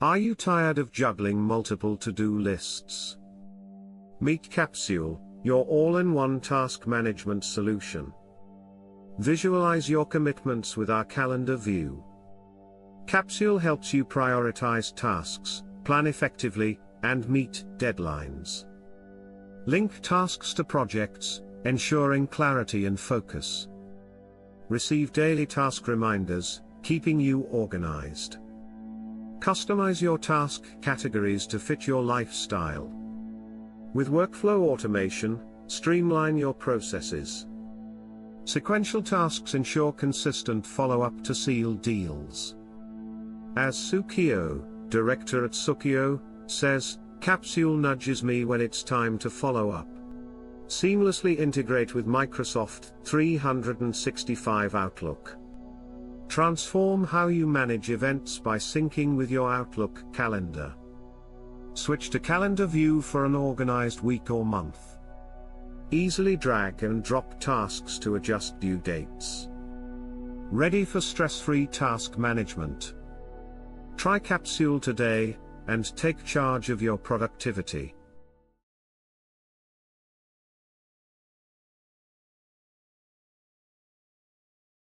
Are you tired of juggling multiple to-do lists? Meet Capsule, your all-in-one task management solution. Visualize your commitments with our calendar view. Capsule helps you prioritize tasks, plan effectively, and meet deadlines. Link tasks to projects, ensuring clarity and focus. Receive daily task reminders, keeping you organized. Customize your task categories to fit your lifestyle. With workflow automation, streamline your processes. Sequential tasks ensure consistent follow-up to seal deals. As Sukio, director at Sukio, says, Capsule nudges me when it's time to follow up. Seamlessly integrate with Microsoft 365 Outlook. Transform how you manage events by syncing with your Outlook calendar. Switch to calendar view for an organized week or month. Easily drag and drop tasks to adjust due dates. Ready for stress-free task management. Try Capsule today, and take charge of your productivity.